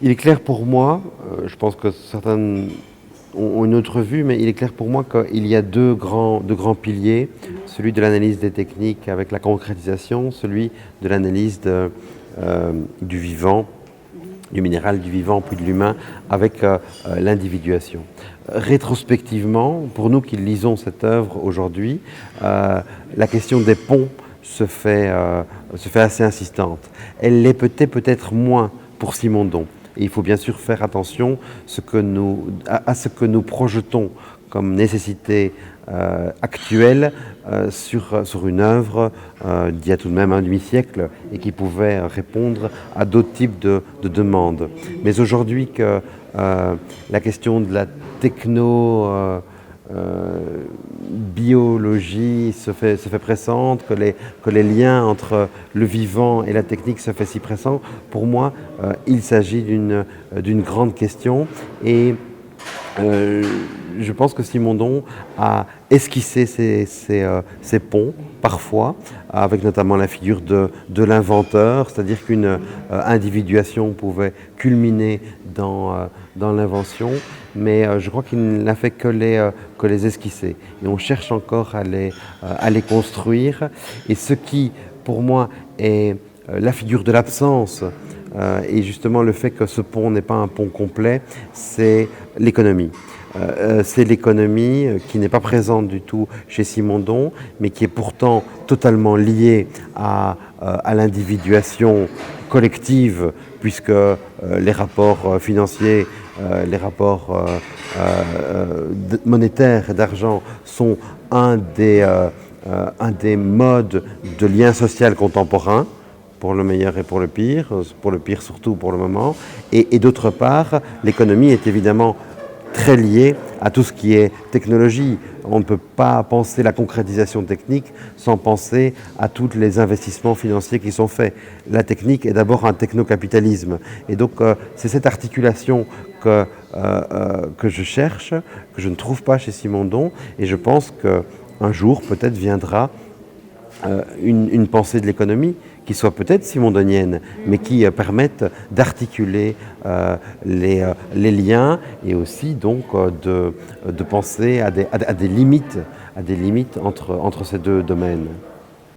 Il est clair pour moi, je pense que certains ont une autre vue, mais il est clair pour moi qu'il y a deux grands piliers, celui de l'analyse des techniques avec la concrétisation, celui de l'analyse du vivant, du minéral, du vivant, puis de l'humain, avec l'individuation. Rétrospectivement, pour nous qui lisons cette œuvre aujourd'hui, la question des ponts se fait assez insistante. Elle l'est peut-être moins pour Simondon. Et il faut bien sûr faire attention à ce que nous projetons comme nécessité actuelle sur une œuvre d'il y a tout de même un demi-siècle et qui pouvait répondre à d'autres types de demandes. Mais aujourd'hui que la question de la biologie se fait pressante, que les liens entre le vivant et la technique se fait si pressant, pour moi, il s'agit d'une grande question. Et je pense que Simondon a esquissé ces ponts, parfois, avec notamment la figure de l'inventeur, c'est-à-dire qu'une individuation pouvait culminer dans l'invention, mais je crois qu'il n'a fait que les esquisser. Et on cherche encore à les construire. Et ce qui, pour moi, est la figure de l'absence, et justement le fait que ce pont n'est pas un pont complet, c'est l'économie. C'est l'économie qui n'est pas présente du tout chez Simondon, mais qui est pourtant totalement liée à l'individuation collective, puisque les rapports financiers, les rapports monétaires et d'argent sont un des modes de lien social contemporain, pour le meilleur et pour le pire surtout pour le moment. Et d'autre part, l'économie est évidemment très liée à tout ce qui est technologie. On ne peut pas penser la concrétisation technique sans penser à tous les investissements financiers qui sont faits. La technique est d'abord un technocapitalisme. Et donc, c'est cette articulation que je cherche, que je ne trouve pas chez Simondon. Et je pense qu'un jour, peut-être, viendra une pensée de l'économie qui soit peut-être simondonienne, mais qui permette d'articuler les liens et aussi donc de penser à des limites entre ces deux domaines.